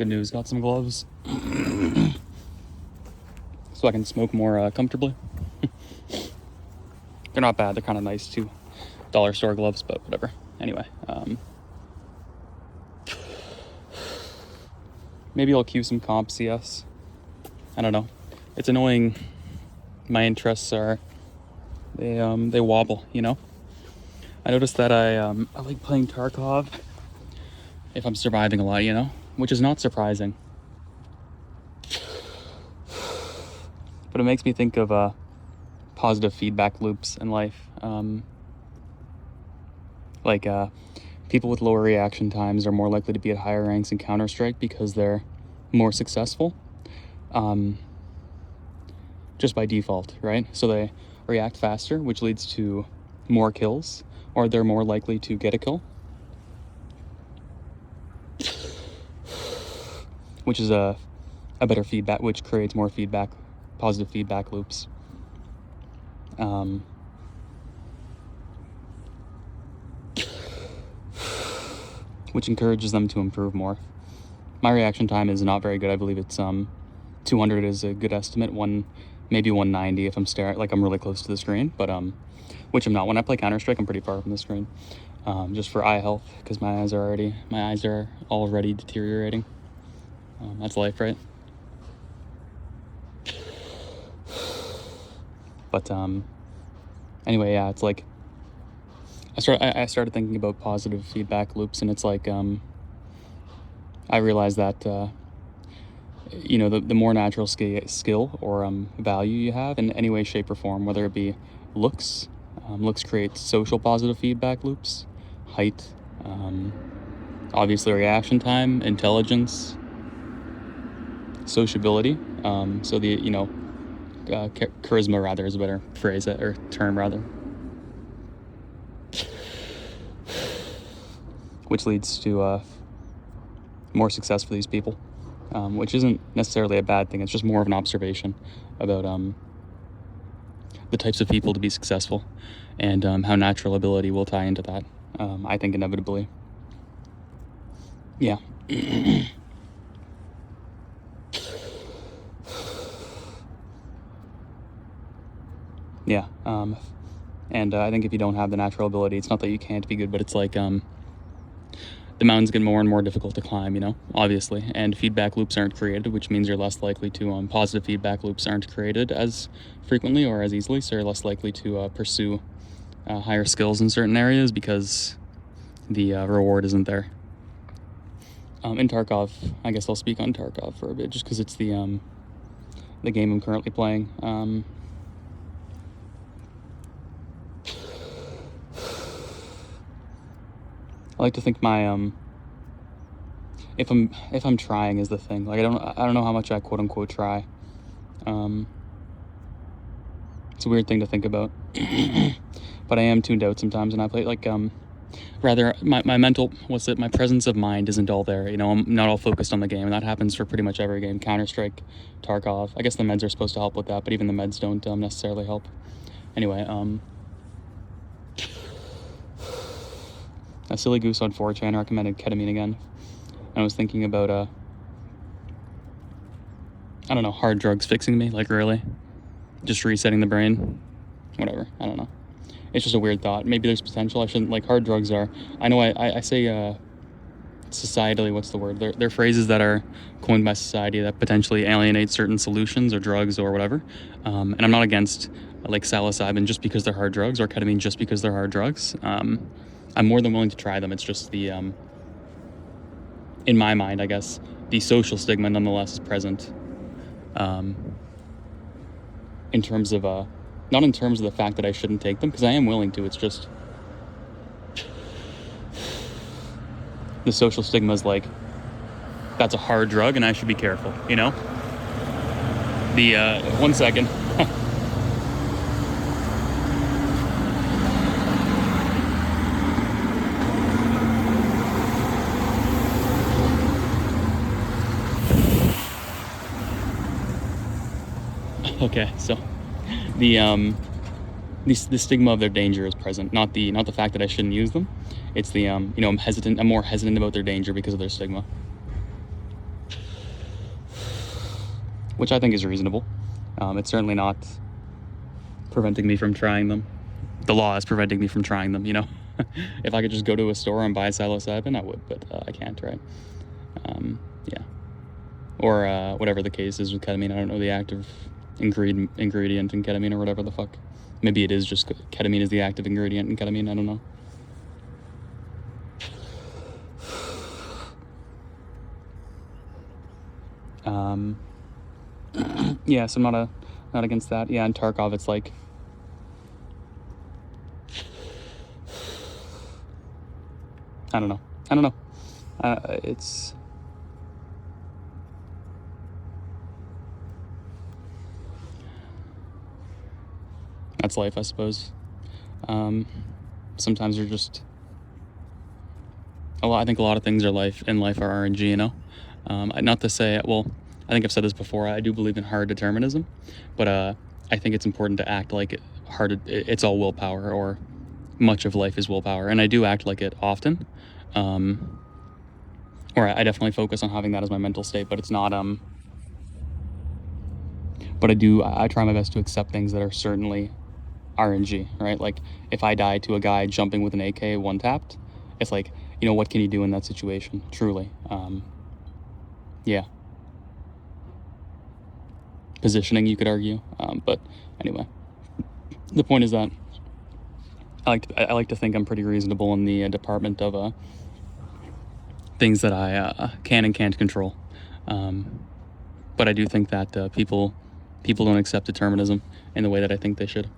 Good news, got some gloves. So I can smoke more comfortably. They're not bad, they're kind of nice too. Dollar store gloves, but whatever. Anyway, maybe I'll cue some comp CS. I don't know. It's annoying. My interests are, they wobble, you know? I noticed that I like playing Tarkov if I'm surviving a lot, you know? Which is not surprising. But it makes me think of positive feedback loops in life. People with lower reaction times are more likely to be at higher ranks in Counter-Strike because they're more successful. Just by default, right? So they react faster, which leads to more kills, or they're more likely to get a kill, which is a better feedback, which creates more feedback, positive feedback loops. Which encourages them to improve more. My reaction time is not very good. I believe it's 200 is a good estimate. Maybe 190 if I'm I'm really close to the screen, but which I'm not. When I play Counter-Strike, I'm pretty far from the screen, just for eye health, because my eyes are already deteriorating. That's life, right? But anyway, yeah, it's like I started thinking about positive feedback loops, and it's like I realized that the more natural skill or value you have in any way, shape, or form, whether it be looks creates social positive feedback loops, height, obviously reaction time, intelligence, sociability. So the charisma rather is a better phrase or term rather, which leads to more success for these people. Which isn't necessarily a bad thing. It's just more of an observation about the types of people to be successful, and how natural ability will tie into that. I think inevitably. Yeah. Yeah. And I think if you don't have the natural ability, it's not that you can't be good, but it's like the mountains get more and more difficult to climb, obviously, and feedback loops aren't created, which means you're less likely to, positive feedback loops aren't created as frequently or as easily, so you're less likely to pursue higher skills in certain areas because the reward isn't there. In Tarkov, I guess I'll speak on Tarkov for a bit, just because it's the game I'm currently playing. I like to think my if I'm trying is the thing. Like I don't know how much I quote unquote try. It's a weird thing to think about. But I am tuned out sometimes, and I play rather my mental my presence of mind isn't all there. I'm not all focused on the game, and that happens for pretty much every game. Counter-Strike, Tarkov. I guess the meds are supposed to help with that, but even the meds don't necessarily help. Anyway, a silly goose on 4chan recommended ketamine again. I was thinking about I don't know, hard drugs fixing me, like really? Just resetting the brain? Whatever, I don't know. It's just a weird thought. Maybe there's potential. I shouldn't, hard drugs are, I know I say societally, what's the word? They're phrases that are coined by society that potentially alienate certain solutions or drugs or whatever. And I'm not against psilocybin just because they're hard drugs, or ketamine just because they're hard drugs. I'm more than willing to try them. It's just the, in my mind, I guess, the social stigma nonetheless is present. In terms of, not in terms of the fact that I shouldn't take them, because I am willing to. It's just the social stigma is that's a hard drug and I should be careful, The, 1 second. Okay, so the stigma of their danger is present, not the fact that I shouldn't use them. It's the I'm more hesitant about their danger because of their stigma. which I think is reasonable. It's certainly not preventing me from trying them. The law is preventing me from trying them, you know. If I could just go to a store and buy psilocybin, I would, but I can't, right? Yeah. Or whatever the case is with ketamine. I don't know the active ingredient in ketamine or whatever the fuck. Maybe it is just ketamine is the active ingredient in ketamine. I don't know. Yeah, so I'm not against that. Yeah, in Tarkov, it's like I don't know. It's that's life, I suppose. Sometimes you're just I think a lot of things are life are RNG, you know. Not to say, well, I think I've said this before. I do believe in hard determinism, but I think it's important to act like it's all willpower, or much of life is willpower, and I do act like it often. Or I definitely focus on having that as my mental state, but it's not. But I try my best to accept things that are certainly RNG, right? Like if I die to a guy jumping with an AK one tapped, it's like, you know, what can you do in that situation? Truly, yeah. Positioning, you could argue, but anyway, the point is that I like to think I'm pretty reasonable in the department of things that I can and can't control. But I do think that people don't accept determinism in the way that I think they should.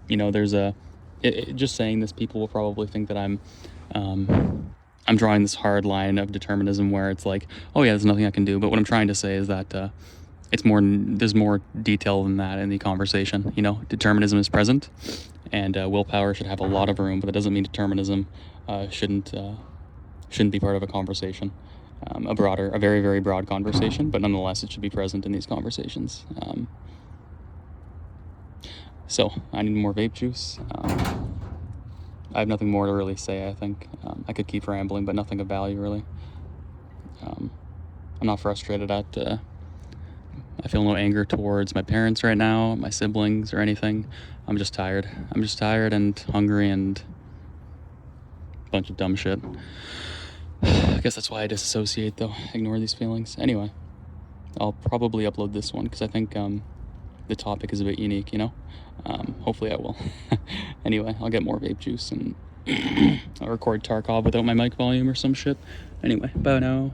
You know, there's just saying this, people will probably think that I'm drawing this hard line of determinism where it's like, oh yeah, there's nothing I can do. But what I'm trying to say is that there's more detail than that in the conversation. You know, determinism is present, and willpower should have a lot of room, but that doesn't mean determinism shouldn't be part of a conversation, a very, very broad conversation, but nonetheless it should be present in these conversations. So I need more vape juice. I have nothing more to really say, I think. I could keep rambling, but nothing of value, really. I'm not frustrated at... I feel no anger towards my parents right now, my siblings, or anything. I'm just tired. I'm just tired and hungry and a bunch of dumb shit. I guess that's why I disassociate, though. Ignore these feelings. Anyway, I'll probably upload this one, because I think the topic is a bit unique, you know? Hopefully I will. Anyway, I'll get more vape juice and I'll record Tarkov without my mic volume or some shit. Anyway, bye now.